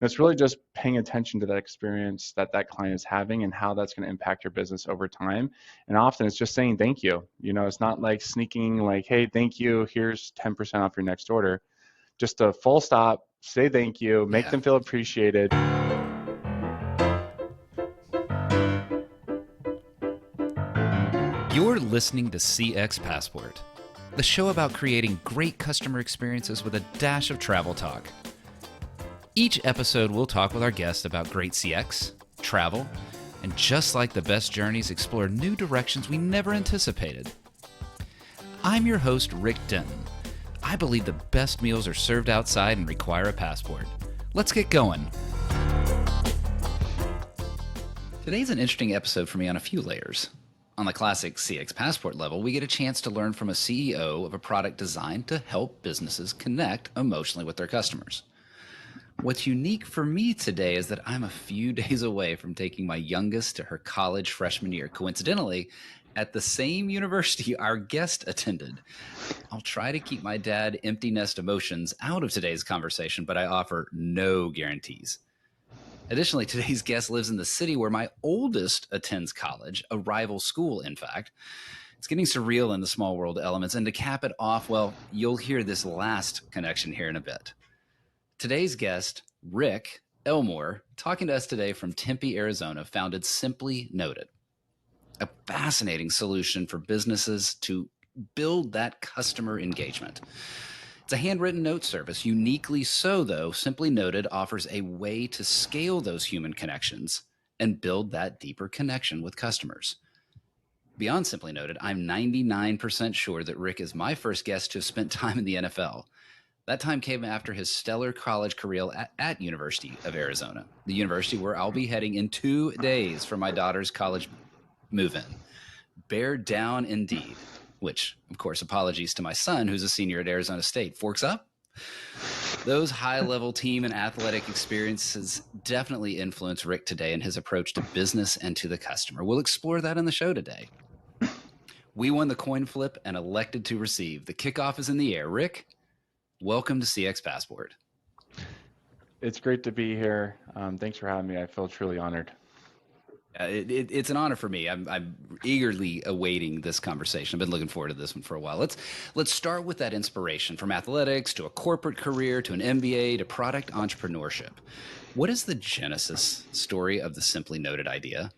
It's really just paying attention to that experience that that client is having and how that's going to impact your business over time. And often it's just saying thank you. It's not like sneaking like, hey, thank you, here's 10% off your next order. Just a full stop, say thank you, make Yeah. them feel appreciated. You're listening to CX Passport, the show about creating great customer experiences with a dash of travel talk. Each episode, we'll talk with our guests about great CX, travel, and just like the best journeys, explore new directions we never anticipated. I'm your host, Rick Denton. I believe the best meals are served outside and require a passport. Let's get going. Today's an interesting episode for me on a few layers. On the classic CX Passport level, we get a chance to learn from a CEO of a product designed to help businesses connect emotionally with their customers. What's unique for me today is that I'm a few days away from taking my youngest to her college freshman year, coincidentally, at the same university our guest attended. I'll try to keep my dad empty nest emotions out of today's conversation, but I offer no guarantees. Additionally, today's guest lives in the city where my oldest attends college, a rival school, in fact. It's getting surreal in the small world elements. And to cap it off, well, you'll hear this last connection here in a bit. Today's guest, Rick Elmore, talking to us today from Tempe, Arizona, founded Simply Noted, a fascinating solution for businesses to build that customer engagement. It's a handwritten note service. Uniquely so, though, Simply Noted offers a way to scale those human connections and build that deeper connection with customers. Beyond Simply Noted, I'm 99% sure that Rick is my first guest to have spent time in the NFL. That time came after his stellar college career at University of Arizona, the university where I'll be heading in 2 days for my daughter's college move-in. Bear down indeed, which, of course, apologies to my son, who's a senior at Arizona State. Forks up? Those high-level team and athletic experiences definitely influence Rick today in his approach to business and to the customer. We'll explore that in the show today. We won the coin flip and elected to receive. The kickoff is in the air. Rick, welcome to CX Passport. It's great to be here. Thanks for having me. I feel truly honored. It's an honor for me. I'm eagerly awaiting this conversation. I've been looking forward to this one for a while. Let's start with that inspiration from athletics to a corporate career to an MBA to product entrepreneurship. What is the genesis story of the Simply Noted idea?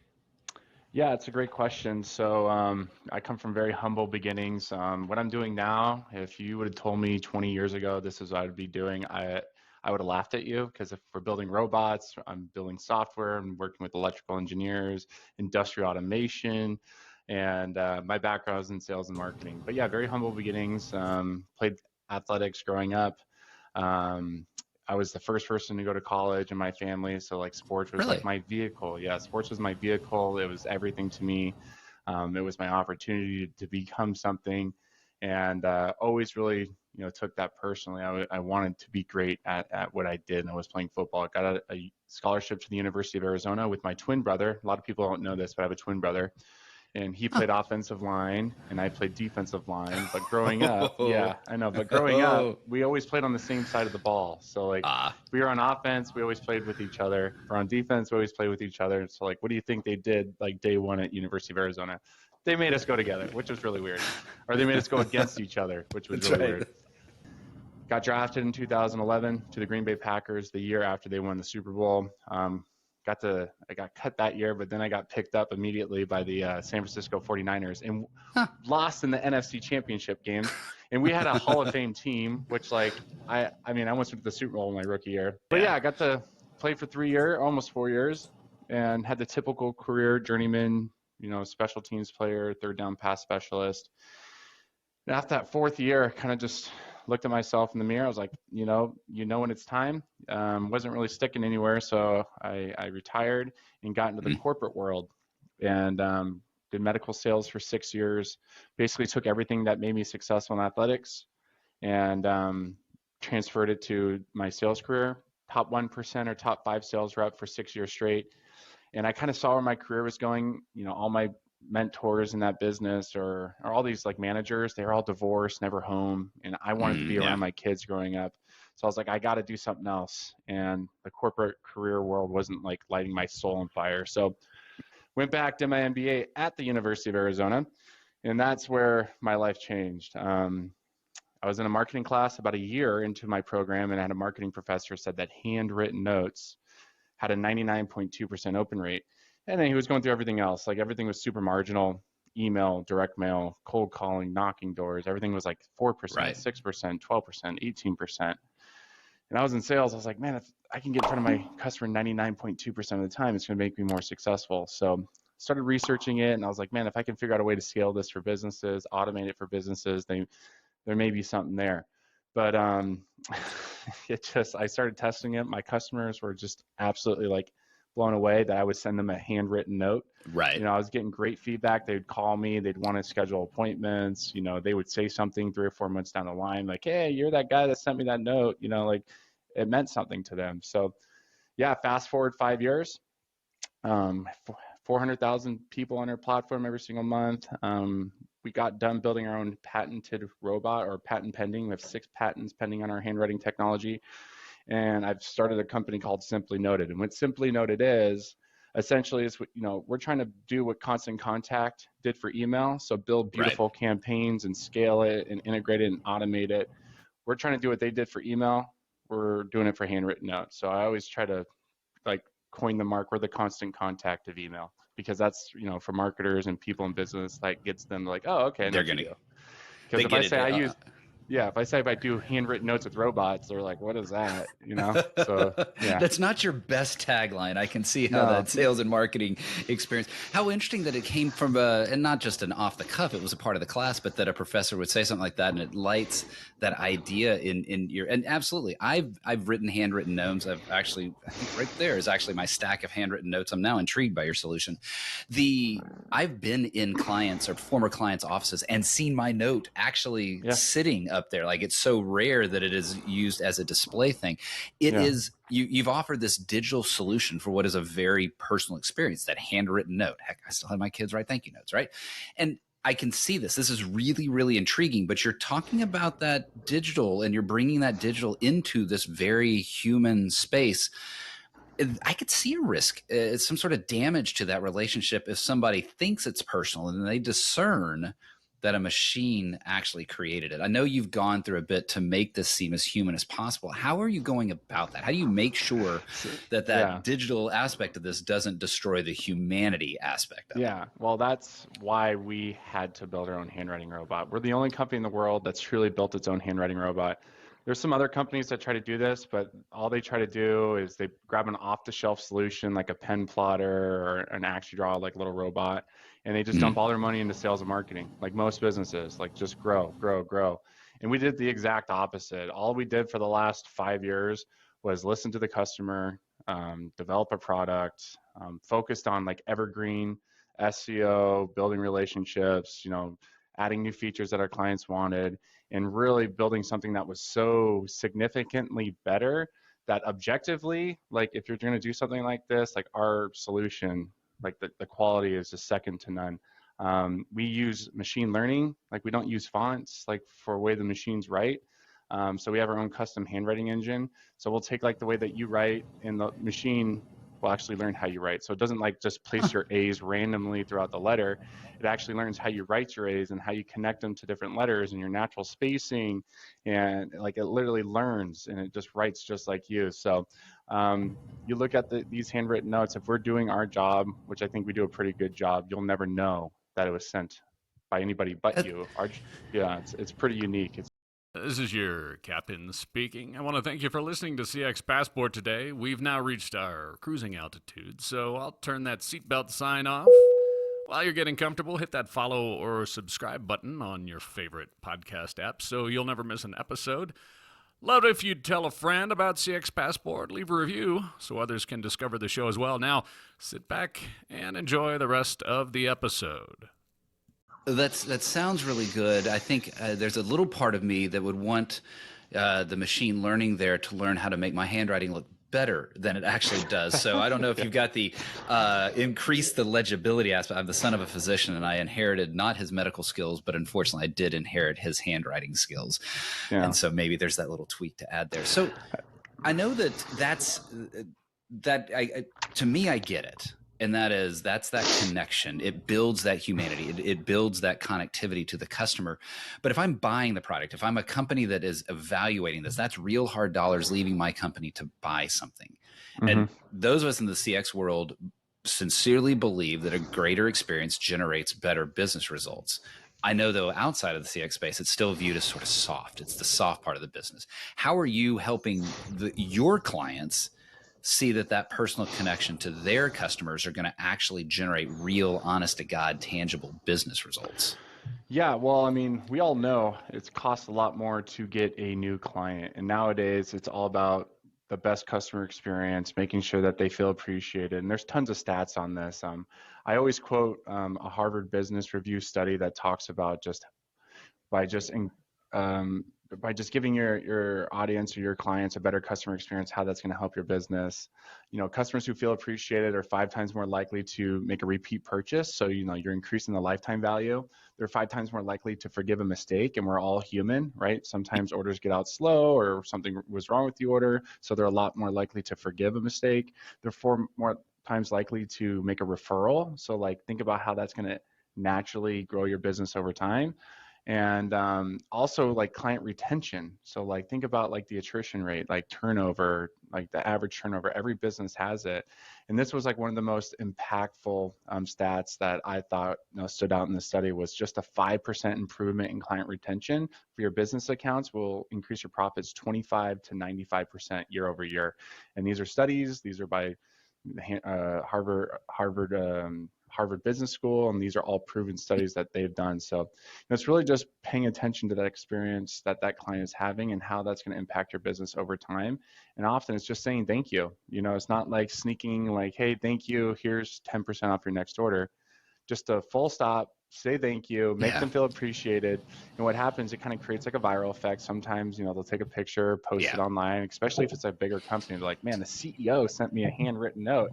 Yeah, it's a great question. So I come from very humble beginnings. What I'm doing now, if you would have told me 20 years ago this is what I would be doing, I would have laughed at you, because if we're building robots, I'm building software, I'm working with electrical engineers, industrial automation, and my background is in sales and marketing. But yeah, very humble beginnings. Played athletics growing up. Um, I was the first person to go to college in my family, so like sports was like Really? my vehicle. Yeah, sports was my vehicle. It was everything to me. It was my opportunity to become something, and always really, took that personally. I wanted to be great at what I did, and I was playing football. I got a scholarship to the University of Arizona with my twin brother. A lot of people don't know this, but I have a twin brother, and he Huh. played offensive line and I played defensive line. But growing up, Oh, yeah, I know, but growing up, we always played on the same side of the ball. So like ah, if we were on offense, we always played with each other. If we're on defense, we always played with each other. So like, what do you think they did like day one at University of Arizona? They made us go together, which was really weird. Or they made us go against each other, which was that's really right. weird. Got drafted in 2011 to the Green Bay Packers the year after they won the Super Bowl. I got cut that year, but then I got picked up immediately by the San Francisco 49ers and Huh. lost in the NFC Championship game. And we had a Hall of Fame team, which like I mean I almost went to the Super Bowl in my rookie year. But Yeah. yeah, I got to play for 3 years, almost 4 years, and had the typical career journeyman, special teams player, third down pass specialist. And after that fourth year, I kind of just looked at myself in the mirror. I was like, when it's time. Wasn't really sticking anywhere, so I retired and got into the Mm. corporate world, and did medical sales for 6 years. Basically, took everything that made me successful in athletics and transferred it to my sales career. Top 1% or top 5 sales rep for 6 years straight. And I kind of saw where my career was going. All my mentors in that business or all these like managers, they're all divorced, never home, and I wanted to be Yeah. around my kids growing up. So I was like, I got to do something else. And the corporate career world wasn't like lighting my soul on fire. So went back to my MBA at the University of Arizona, and that's where my life changed. I was in a marketing class about a year into my program, and I had a marketing professor said that handwritten notes had a 99.2% open rate. And then he was going through everything else. Like everything was super marginal: email, direct mail, cold calling, knocking doors. Everything was like 4%, Right. 6%, 12%, 18%. And I was in sales. I was like, man, if I can get in front of my customer 99.2% of the time, it's going to make me more successful. So started researching it, and I was like, man, if I can figure out a way to scale this for businesses, automate it for businesses, there may be something there. But I started testing it. My customers were just absolutely like blown away that I would send them a handwritten note. Right. I was getting great feedback. They'd call me, they'd want to schedule appointments. They would say something 3 or 4 months down the line, like, hey, you're that guy that sent me that note. Like it meant something to them. So yeah, fast forward 5 years, 400,000 people on our platform every single month. We got done building our own patented robot, or patent pending. We have 6 patents pending on our handwriting technology. And I've started a company called Simply Noted. And what Simply Noted is, essentially, is we're trying to do what Constant Contact did for email. So build beautiful campaigns and scale it and integrate it and automate it. We're trying to do what they did for email. We're doing it for handwritten notes. So I always try to like coin the mark. We're the constant contact of email, because that's, for marketers and people in business, that gets them like, oh, okay, I know They're what you gonna do. they Because if I get say I it. use, yeah, if I say if I do handwritten notes with robots, they're like, what is that? So yeah, That's not your best tagline. I can see how no, that sales and marketing experience. How interesting that it came from and not just an off the cuff. It was a part of the class, but that a professor would say something like that, and it lights that idea in your. And absolutely, I've written handwritten notes. I think right there is actually my stack of handwritten notes. I'm now intrigued by your solution. I've been in clients or former clients' offices and seen my note actually yeah, sitting up there. Like, it's so rare that it is used as a display thing. It yeah, is, you've offered this digital solution for what is a very personal experience, that handwritten note. Heck, I still have my kids write thank you notes, right? And I can see this. This is really, really intriguing, but you're talking about that digital, and you're bringing that digital into this very human space. I could see a risk, some sort of damage to that relationship if somebody thinks it's personal and they discern that a machine actually created it. I know you've gone through a bit to make this seem as human as possible. How are you going about that? How do you make sure so, that yeah. that digital aspect of this doesn't destroy the humanity aspect of it? Yeah, well, that's why we had to build our own handwriting robot. We're the only company in the world that's truly built its own handwriting robot. There's some other companies that try to do this, but all they try to do is they grab an off-the-shelf solution like a pen plotter or an AccuDraw like little robot, and they just dump all their money into sales and marketing, like most businesses, like just grow, grow, grow. And we did the exact opposite. All we did for the last 5 years was listen to the customer, develop a product, focused on like evergreen SEO, building relationships, adding new features that our clients wanted, and really building something that was so significantly better that objectively, like if you're going to do something like this, like our solution, like the quality is just second to none. We use machine learning, like we don't use fonts, like for the way the machines write. So we have our own custom handwriting engine. So we'll take like the way that you write, and the machine will actually learn how you write. So it doesn't like just place your A's randomly throughout the letter. It actually learns how you write your A's and how you connect them to different letters and your natural spacing. And like it literally learns, and it just writes just like you. So you look at these handwritten notes, if we're doing our job, which I think we do a pretty good job, you'll never know that it was sent by anybody but you. Yeah, it's pretty unique. This is your captain speaking. I want to thank you for listening to CX Passport today. We've now reached our cruising altitude, so I'll turn that seatbelt sign off. While you're getting comfortable, hit that follow or subscribe button on your favorite podcast app so you'll never miss an episode. Love it if you'd tell a friend about CX Passport, leave a review so others can discover the show as well. Now, sit back and enjoy the rest of the episode. That sounds really good. I think there's a little part of me that would want the machine learning there to learn how to make my handwriting look better than it actually does. So I don't know if you've got the increase the legibility aspect. I'm the son of a physician, and I inherited not his medical skills, but unfortunately I did inherit his handwriting skills. Yeah. And so maybe there's that little tweak to add there. So I know that to me, I get it. And that's that connection. It builds that humanity. It builds that connectivity to the customer. But if I'm buying the product, if I'm a company that is evaluating this, that's real hard dollars leaving my company to buy something. Hmm. And those of us in the CX world sincerely believe that a greater experience generates better business results. I know, though, outside of the CX space, it's still viewed as sort of soft. It's the soft part of the business. How are you helping your clients see that personal connection to their customers are going to actually generate real, honest to God, tangible business results? Yeah, well, I mean, we all know it costs a lot more to get a new client. And nowadays, it's all about the best customer experience, making sure that they feel appreciated. And there's tons of stats on this. I always quote a Harvard Business Review study that talks about just by just in, um, by just giving your audience or your clients a better customer experience, how that's going to help your business. Customers who feel appreciated are 5 times more likely to make a repeat purchase. So, you're increasing the lifetime value. They're 5 times more likely to forgive a mistake, and we're all human, right? Sometimes orders get out slow or something was wrong with the order. So they're a lot more likely to forgive a mistake. They're 4 more times likely to make a referral. So like, think about how that's going to naturally grow your business over time. And also like client retention. So like, think about like the attrition rate, like turnover, like the average turnover. Every business has it. And this was like one of the most impactful stats that I thought stood out in the study, was just a 5% improvement in client retention for your business accounts will increase your profits 25 to 95% year over year. And these are studies. These are by Harvard Business School, and these are all proven studies that they've done. So it's really just paying attention to that experience that client is having and how that's going to impact your business over time. And often it's just saying thank you. It's not like sneaking like, hey, thank you, here's 10% off your next order. Just a full stop, say thank you, make Yeah. them feel appreciated. And what happens, it kind of creates like a viral effect. Sometimes, they'll take a picture, post it Yeah. online, especially if it's a bigger company. They're like, man, the CEO sent me a handwritten note.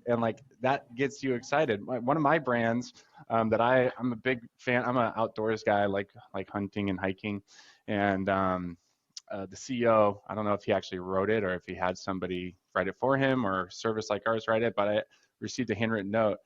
And like that gets you excited. One of my brands that I'm a big fan, I'm an outdoors guy, like hunting and hiking. And the CEO, I don't know if he actually wrote it or if he had somebody write it for him or a service like ours write it, but I received a handwritten note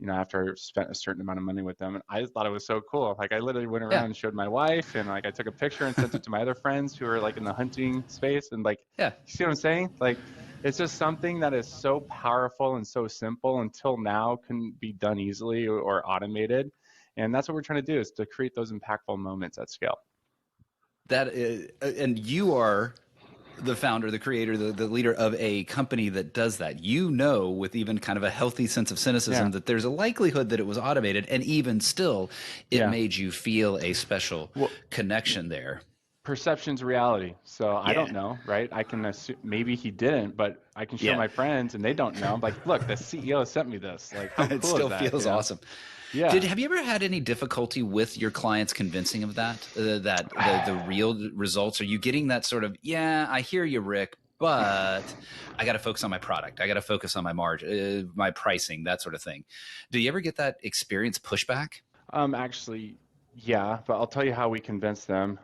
after I spent a certain amount of money with them. And I just thought it was so cool. Like I literally went Yeah. around and showed my wife, and like I took a picture and sent it to my other friends who are like in the hunting space. And like, Yeah. you see what I'm saying? Like, it's just something that is so powerful and so simple until now couldn't be done easily or automated. And that's what we're trying to do, is to create those impactful moments at scale. And you are the founder, the creator, the leader of a company that does that. With even kind of a healthy sense of cynicism, Yeah. that there's a likelihood that it was automated, and even still, it Yeah. made you feel a special Well, connection there. perception's reality. So I don't Yeah. know, right? I can assume maybe he didn't, but I can show Yeah. my friends and they don't know. I'm like, look, the CEO sent me this. Like, how It cool is still that? feels awesome. Yeah. Have you ever had any difficulty with your clients convincing of that the real results? Are you getting that sort of, yeah, I hear you, Rick, but I got to focus on my product. I got to focus on my margin, my pricing, that sort of thing. Do you ever get that experience pushback? Actually, yeah, but I'll tell you how we convince them.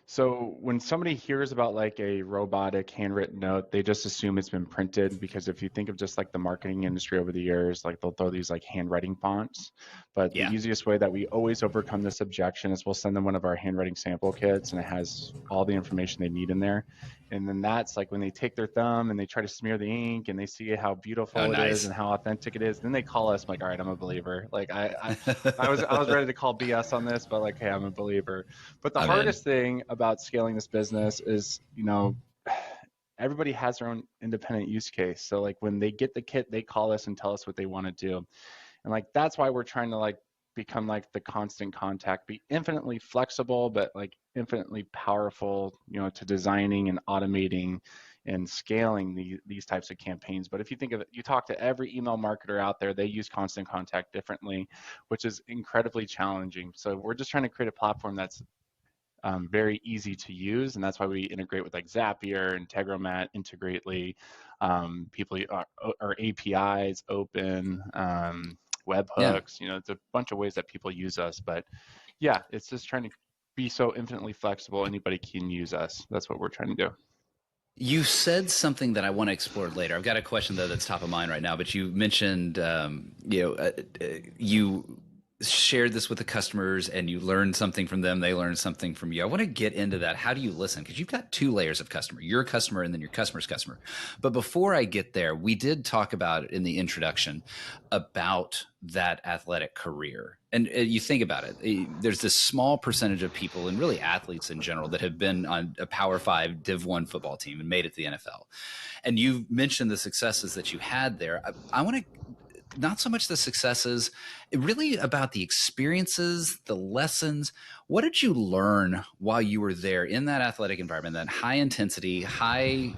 So when somebody hears about like a robotic handwritten note, they just assume it's been printed, because if you think of just like the marketing industry over the years, like they'll throw these like handwriting fonts. But the Yeah. easiest way that we always overcome this objection is we'll send them one of our handwriting sample kits, and it has all the information they need in there. And then that's like when they take their thumb and they try to smear the ink and they see how Oh, beautiful it is nice. and how authentic it is. Then they call us. I'm like, all right, I'm a believer. Like I was ready to call BS on this, but like, hey, I'm a believer. But the I'm in. hardest thing about scaling this business is, everybody has their own independent use case. So like when they get the kit, they call us and tell us what they want to do. And like that's why we're trying to like become like the constant contact, be infinitely flexible, but like infinitely powerful, to designing and automating and scaling these types of campaigns. But if you think of it, you talk to every email marketer out there, they use constant contact differently, which is incredibly challenging. So we're just trying to create a platform that's very easy to use, and that's why we integrate with like Zapier, Integromat, Integrately. People our APIs open, Yeah. webhooks. It's a bunch of ways that people use us, but yeah, it's just trying to be so infinitely flexible. Anybody can use us. That's what we're trying to do. You said something that I want to explore later. I've got a question though that's top of mind right now. But you mentioned, you shared this with the customers, and you learned something from them. They learned something from you. I want to get into that. How do you listen? Because you've got two layers of customer: your customer and then your customer's customer. But before I get there, we did talk about in the introduction about that athletic career. And you think about it, there's this small percentage of people, and really athletes in general, that have been on a Power 5 Div 1 football team and made it to the NFL. And you mentioned the successes that you had there. I want to, not so much the successes, really about the experiences, the lessons. What did you learn while you were there in that athletic environment, that high intensity, high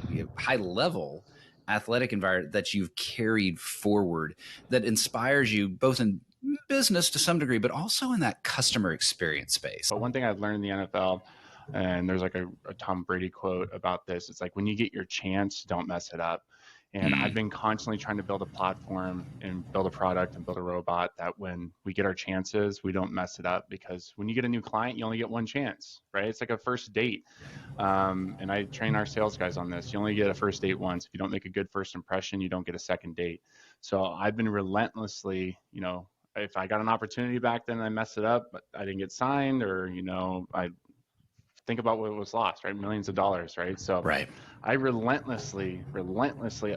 level athletic environment that you've carried forward, that inspires you both in business to some degree, but also in that customer experience space? But one thing I've learned in the NFL, and there's like a Tom Brady quote about this, it's like, when you get your chance, don't mess it up. And I've been constantly trying to build a platform and build a product and build a robot that when we get our chances, we don't mess it up. Because when you get a new client, you only get one chance, right? It's like a first date. And I train our sales guys on this. You only get a first date once. If you don't make a good first impression, you don't get a second date. So I've been relentlessly, if I got an opportunity back then and I messed it up, but I didn't get signed, or, I think about what was lost, right? Millions of dollars, right? So Right. I relentlessly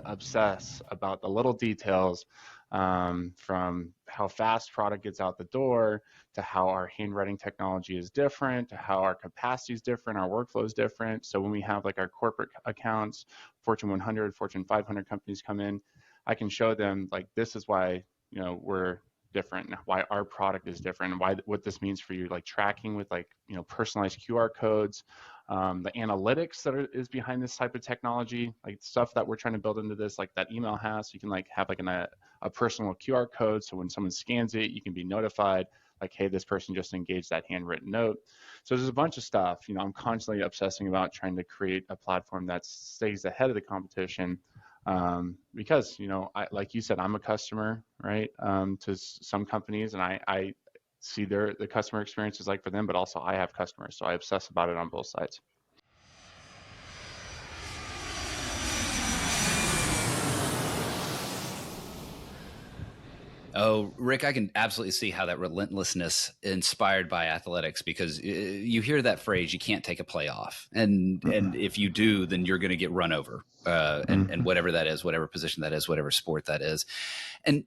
obsess about the little details, from how fast product gets out the door, to how our handwriting technology is different, to how our capacity is different, our workflow is different. So when we have like our corporate accounts, Fortune 100, Fortune 500 companies come in, I can show them like, this is why, we're different, why our product is different, and what this means for you, like tracking with like, personalized QR codes, the analytics that is behind this type of technology, like stuff that we're trying to build into this, like that email has. So you can like have like a personal QR code, so when someone scans it, you can be notified like, hey, this person just engaged that handwritten note. So there's a bunch of stuff. I'm constantly obsessing about trying to create a platform that stays ahead of the competition. Because, like you said, I'm a customer, right? To some companies, and I see the customer experience is like for them, but also I have customers, so I obsess about it on both sides. Oh, Rick, I can absolutely see how that relentlessness inspired by athletics, because you hear that phrase, you can't take a play off. And if you do, then you're going to get run over, and whatever that is, whatever position that is, whatever sport that is. And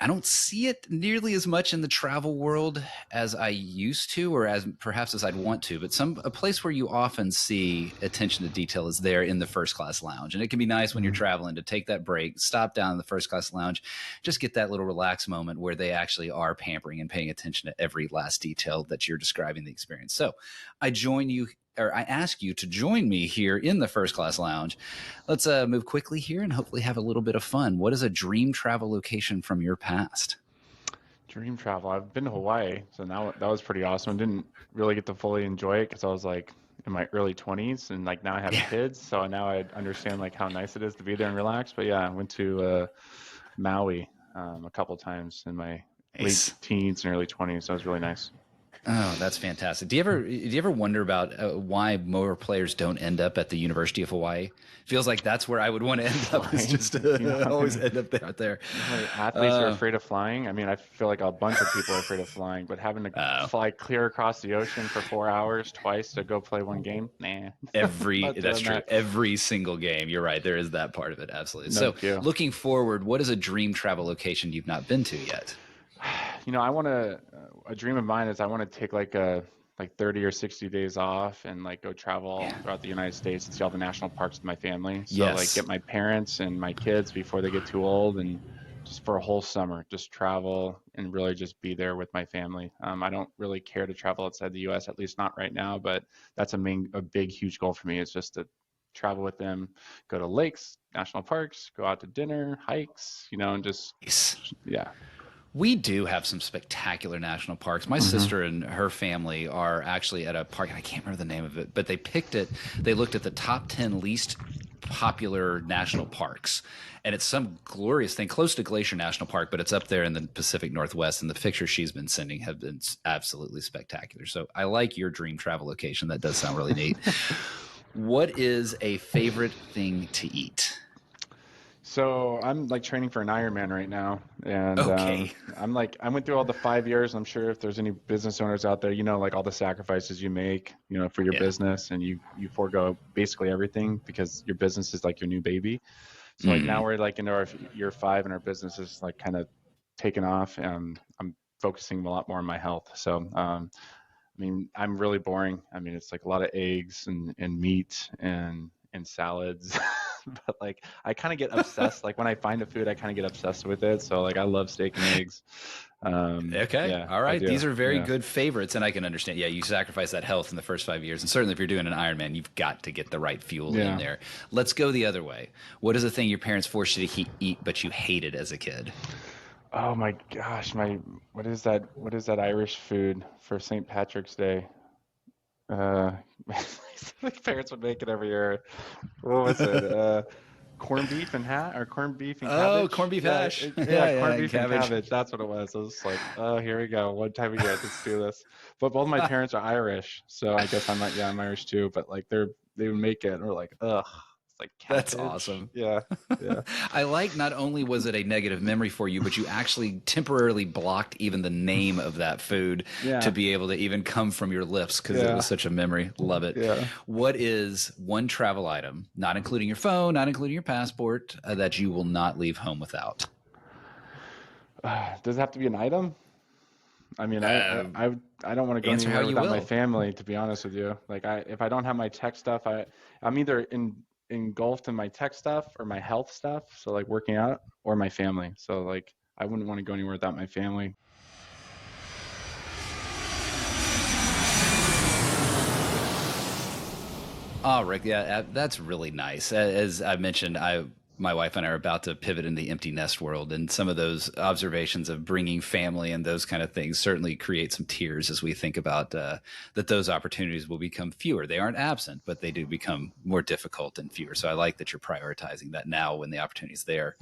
I don't see it nearly as much in the travel world as I used to, or as perhaps as I'd want to. But a place where you often see attention to detail is there in the first class lounge. And it can be nice when you're traveling to take that break, stop down in the first class lounge, just get that little relaxed moment where they actually are pampering and paying attention to every last detail that you're describing the experience. So I ask you to join me here in the first class lounge. Let's move quickly here and hopefully have a little bit of fun. What is a dream travel location from your past? Dream travel. I've been to Hawaii, so now that was pretty awesome. Didn't really get to fully enjoy it because I was like in my early 20s, and like now I have kids, so now I understand like how nice it is to be there and relax. But yeah, I went to Maui a couple times in my late teens and early 20s. So it was really nice. Oh, that's fantastic. Do you ever wonder about why more players don't end up at the University of Hawaii? Feels like that's where I would want to end up. Is just always end up there. How many athletes are afraid of flying? I mean, I feel like a bunch of people are afraid of flying, but having to fly clear across the ocean for 4 hours twice to go play one game, nah. That's true. Every single game. You're right. There is that part of it. Absolutely. So, looking forward, what is a dream travel location you've not been to yet? I want to, a dream of mine is I want to take like 30 or 60 days off and like go travel throughout the United States and see all the national parks with my family. So like get my parents and my kids before they get too old, and just for a whole summer, just travel and really just be there with my family. I don't really care to travel outside the US, at least not right now, but that's a big, huge goal for me, is just to travel with them, go to lakes, national parks, go out to dinner, hikes, and just, yeah. We do have some spectacular national parks. My sister and her family are actually at a park, and I can't remember the name of it, but they picked it. They looked at the top 10 least popular national parks. And it's some glorious thing close to Glacier National Park, but it's up there in the Pacific Northwest. And the pictures she's been sending have been absolutely spectacular. So I like your dream travel location. That does sound really neat. What is a favorite thing to eat? So I'm like training for an Ironman right now, and Okay. I went through all the 5 years. I'm sure if there's any business owners out there, like all the sacrifices you make, for your Yeah. business, and you forego basically everything because your business is like your new baby. So like now Mm. we're like into our year 5, and our business is like kind of taken off, and I'm focusing a lot more on my health. So I mean, I'm really boring. I mean, it's like a lot of eggs and meat and salads. But like I kind of get obsessed. Like when I find a food, I kind of get obsessed with it. So like I love steak and eggs. Okay. Yeah, All I right. do. These are very Yeah. good favorites, and I can understand. Yeah, you sacrifice that health in the first 5 years. And certainly if you're doing an Ironman, you've got to get the right fuel in Yeah. there. Let's go the other way. What is the thing your parents forced you to eat, but you hated as a kid? Oh my gosh, what is that? What is that Irish food for St. Patrick's Day? Uh, my parents would make it every year. What was it? Corned beef and or corned beef and Oh, cabbage. corned beef Yeah, hash. yeah, Yeah, yeah, corned and beef and cabbage. cabbage. That's what it was. I was just like, oh, here we go. One time a year, let's do this. But both my parents are Irish, so I guess I'm Irish too. But like they would make it, and we're like, ugh, it's like That's cabbage. awesome. Yeah, yeah, I like not only was it a negative memory for you, but you actually temporarily blocked even the name of that food to yeah, be able to even come from your lips because it was yeah, such a memory. Love it. yeah. What is one travel item, not including your phone, not including your passport, that you will not leave home without? Does it have to be an item? I mean, Uh, I don't want to go Answer how anywhere you without my will. family, to be honest with you. Like if I don't have my tech stuff, I'm either engulfed in my tech stuff or my health stuff, so like working out, or my family. So like I wouldn't want to go anywhere without my family. Oh, Rick, yeah, that's really nice. As I mentioned, my wife and I are about to pivot in the empty nest world, and some of those observations of bringing family and those kind of things certainly create some tears as we think about that those opportunities will become fewer. They aren't absent, but they do become more difficult and fewer. So I like that you're prioritizing that now when the opportunity is there.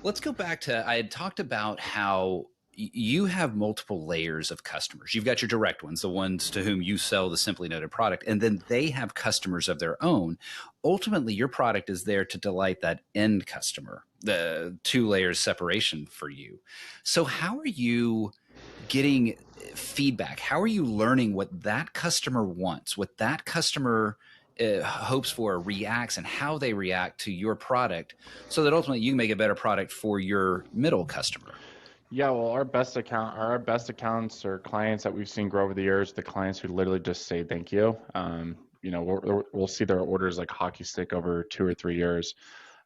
Let's go back to I had talked about how you have multiple layers of customers. You've got your direct ones, the ones to whom you sell the Simply Noted product, and then they have customers of their own. Ultimately, your product is there to delight that end customer, the two layers separation for you. So, how are you getting feedback? How are you learning what that customer wants, what that customer hopes for, reacts, and how they react to your product so that ultimately you can make a better product for your middle customer? Yeah, well, our best accounts or clients that we've seen grow over the years, the clients who literally just say thank you. We'll see their orders like hockey stick over 2 or 3 years.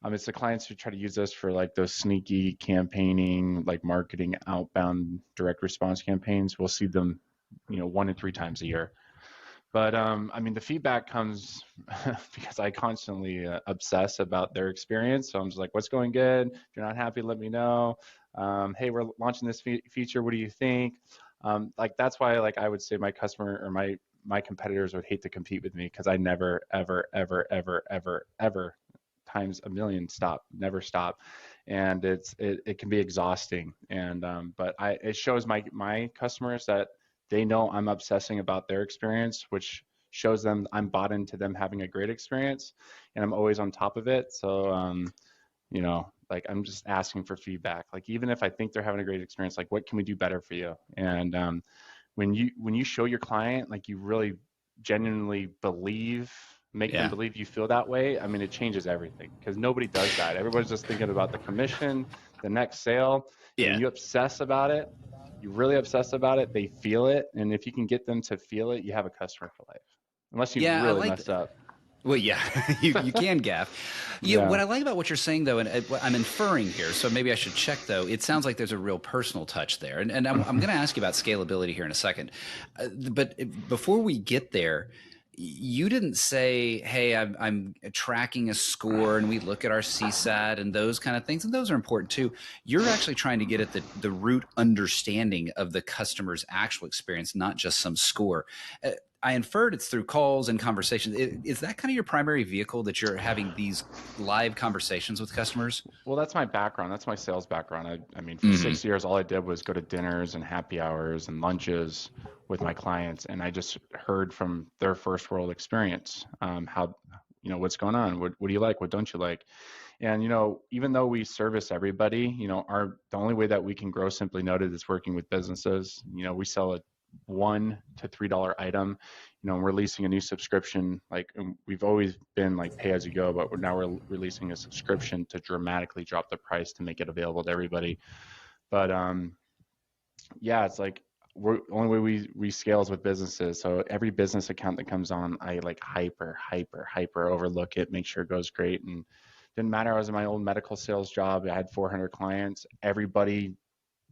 It's the clients who try to use us for like those sneaky campaigning, like marketing outbound direct response campaigns. We'll see them, 1 to 3 times a year. But I mean, the feedback comes because I constantly obsess about their experience. So I'm just like, what's going good? If you're not happy, let me know. Hey, we're launching this feature. What do you think? Like that's why, like I would say, my customer or my competitors would hate to compete with me because I never, ever, ever, ever, ever, ever times a million never stop, and it can be exhausting. And but it shows my customers that they know I'm obsessing about their experience, which shows them I'm bought into them having a great experience, and I'm always on top of it. So like I'm just asking for feedback. Like even if I think they're having a great experience, like what can we do better for you? And when you show your client like you really genuinely make them Yeah. believe you feel that way, I mean it changes everything because nobody does that. Everybody's just thinking about the commission, the next sale. And when Yeah. you obsess about it, you really obsess about it, they feel it. And if you can get them to feel it, you have a customer for life. Unless you Yeah, I really like mess up. well, yeah, you can gaff. Yeah, Yeah. what I like about what you're saying, though, and what I'm inferring here, so maybe I should check, though, it sounds like there's a real personal touch there. And I'm going to ask you about scalability here in a second. But before we get there, you didn't say, hey, I'm tracking a score and we look at our CSAT and those kind of things. And those are important too. You're actually trying to get at the root understanding of the customer's actual experience, not just some score. I inferred it's through calls and conversations. Is that kind of your primary vehicle, that you're having these live conversations with customers? Well, that's my background. That's my sales background. I mean, for Mm-hmm. 6 years, all I did was go to dinners and happy hours and lunches with my clients, and I just heard from their first world experience, how, what's going on, what do you like, what don't you like, and even though we service everybody, the only way that we can grow Simply Noted is working with businesses. We sell a $1 to $3 item. We're releasing a new subscription. Like, we've always been like pay as you go, but we're releasing a subscription to dramatically drop the price to make it available to everybody. But yeah, it's like only way we scale is with businesses. So every business account that comes on, I like hyper overlook it, make sure it goes great. And didn't matter. I was in my old medical sales job. I had 400 clients. Everybody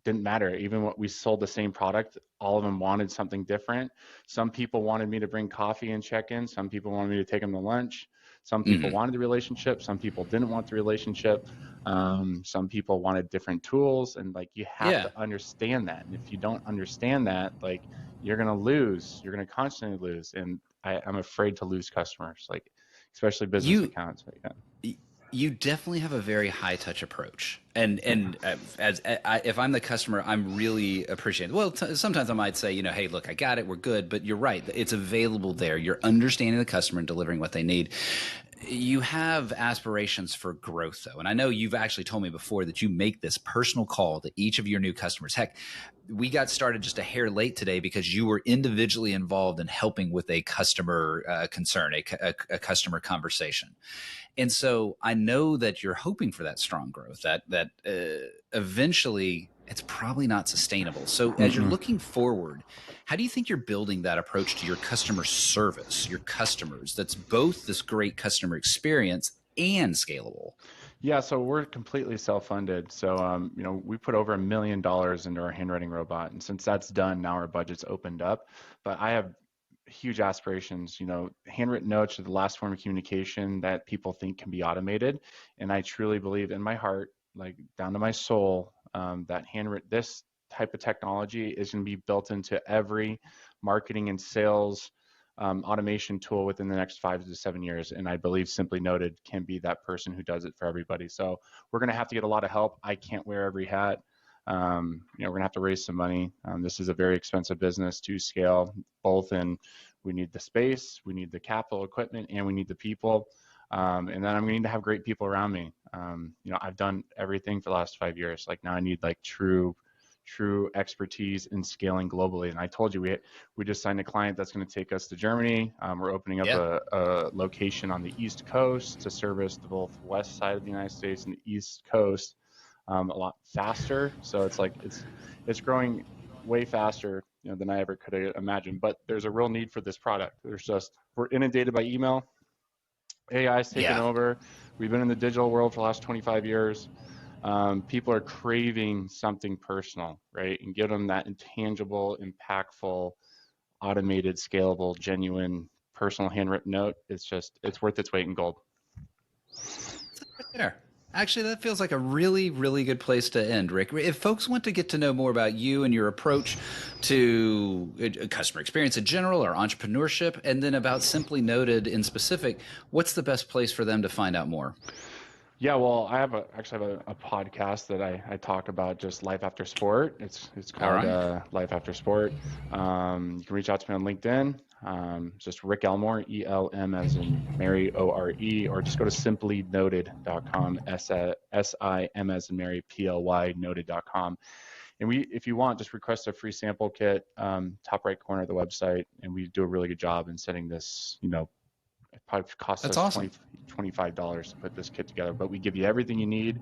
didn't matter. Even when we sold the same product, all of them wanted something different. Some people wanted me to bring coffee and check in. Some people wanted me to take them to lunch. Some people Mm-hmm. wanted the relationship. Some people didn't want the relationship. Some people wanted different tools. And like, you have Yeah. to understand that. And if you don't understand that, like, you're going to lose. You're going to constantly lose. And I'm afraid to lose customers, like, especially business You accounts. But yeah. you definitely have a very high touch approach, and if I'm the customer, I'm really appreciative. Well, sometimes I might say, hey, look, I got it, we're good, but you're right, it's available there. You're understanding the customer and delivering what they need. You have aspirations for growth, though, and I know you've actually told me before that you make this personal call to each of your new customers. Heck, we got started just a hair late today because you were individually involved in helping with a customer concern, a customer conversation. And so I know that you're hoping for that strong growth, that eventually it's probably not sustainable. So as you're Mm-mm. looking forward, how do you think you're building that approach to your customer service, your customers, that's both this great customer experience and scalable? Yeah, so we're completely self-funded. So, we put over $1 million into our handwriting robot, and since that's done, now our budget's opened up. But I have huge aspirations. Handwritten notes are the last form of communication that people think can be automated, and I truly believe in my heart, like down to my soul, that this type of technology is going to be built into every marketing and sales automation tool within the next 5 to 7 years. And I believe Simply Noted can be that person who does it for everybody. So we're going to have to get a lot of help. I can't wear every hat. We're going to have to raise some money. This is a very expensive business to scale, both in we need the space, we need the capital equipment, and we need the people. And then I'm going to need to have great people around me. I've done everything for the last 5 years. Like, now I need like true expertise in scaling globally. And I told you, we just signed a client that's going to take us to Germany. We're opening up Yeah. a location on the East Coast to service the both west side of the United States and the East Coast a lot faster. So it's growing way faster, than I ever could have imagined. But there's a real need for this product. We're inundated by email. AI is taken Yeah. over. We've been in the digital world for the last 25 years. People are craving something personal, right? And give them that intangible, impactful, automated, scalable, genuine, personal handwritten note. It's worth its weight in gold. Right there. Actually, that feels like a really, really good place to end, Rick. If folks want to get to know more about you and your approach to customer experience in general or entrepreneurship, and then about Simply Noted in specific, what's the best place for them to find out more? Yeah, well, actually have a podcast that I talk about just life after sport. It's All called right. Life After Sport. You can reach out to me on LinkedIn. Just Rick Elmore, ELM as in Mary ORE, or just go to simplynoted.com, SIM as in Mary PLY noted.com. And if you want, just request a free sample kit, top right corner of the website, and we do a really good job in setting this, it probably costs That's us awesome. $25 to put this kit together, but we give you everything you need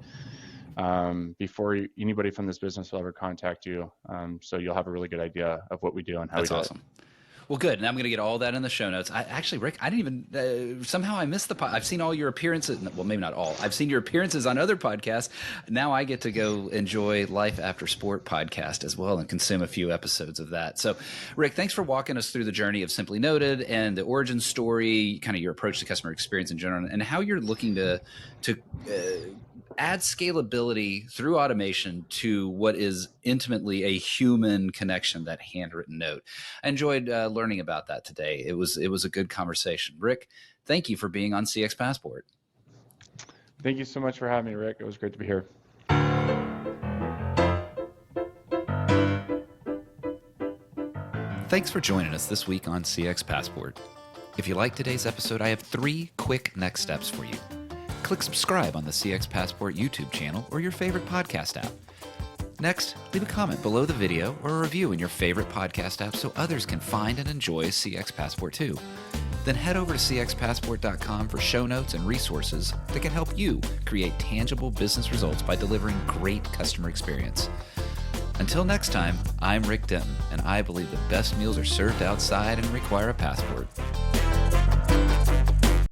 before anybody from this business will ever contact you. So you'll have a really good idea of what we do and how we That's do it. awesome. Well, good. And I'm going to get all that in the show notes. Actually, Rick, I didn't even, somehow I missed I've seen all your appearances. Well, maybe not all. I've seen your appearances on other podcasts. Now I get to go enjoy Life After Sport podcast as well and consume a few episodes of that. So, Rick, thanks for walking us through the journey of Simply Noted and the origin story, kind of your approach to customer experience in general, and how you're looking to add scalability through automation to what is intimately a human connection, that handwritten note. I enjoyed learning about that today. It was a good conversation. Rick, thank you for being on CX Passport. Thank you so much for having me, Rick. It was great to be here. Thanks for joining us this week on CX Passport. If you like today's episode, I have 3 quick next steps for you. Click subscribe on the CX Passport YouTube channel or your favorite podcast app. Next, leave a comment below the video or a review in your favorite podcast app so others can find and enjoy CX Passport too. Then head over to cxpassport.com for show notes and resources that can help you create tangible business results by delivering great customer experience. Until next time, I'm Rick Denton, and I believe the best meals are served outside and require a passport.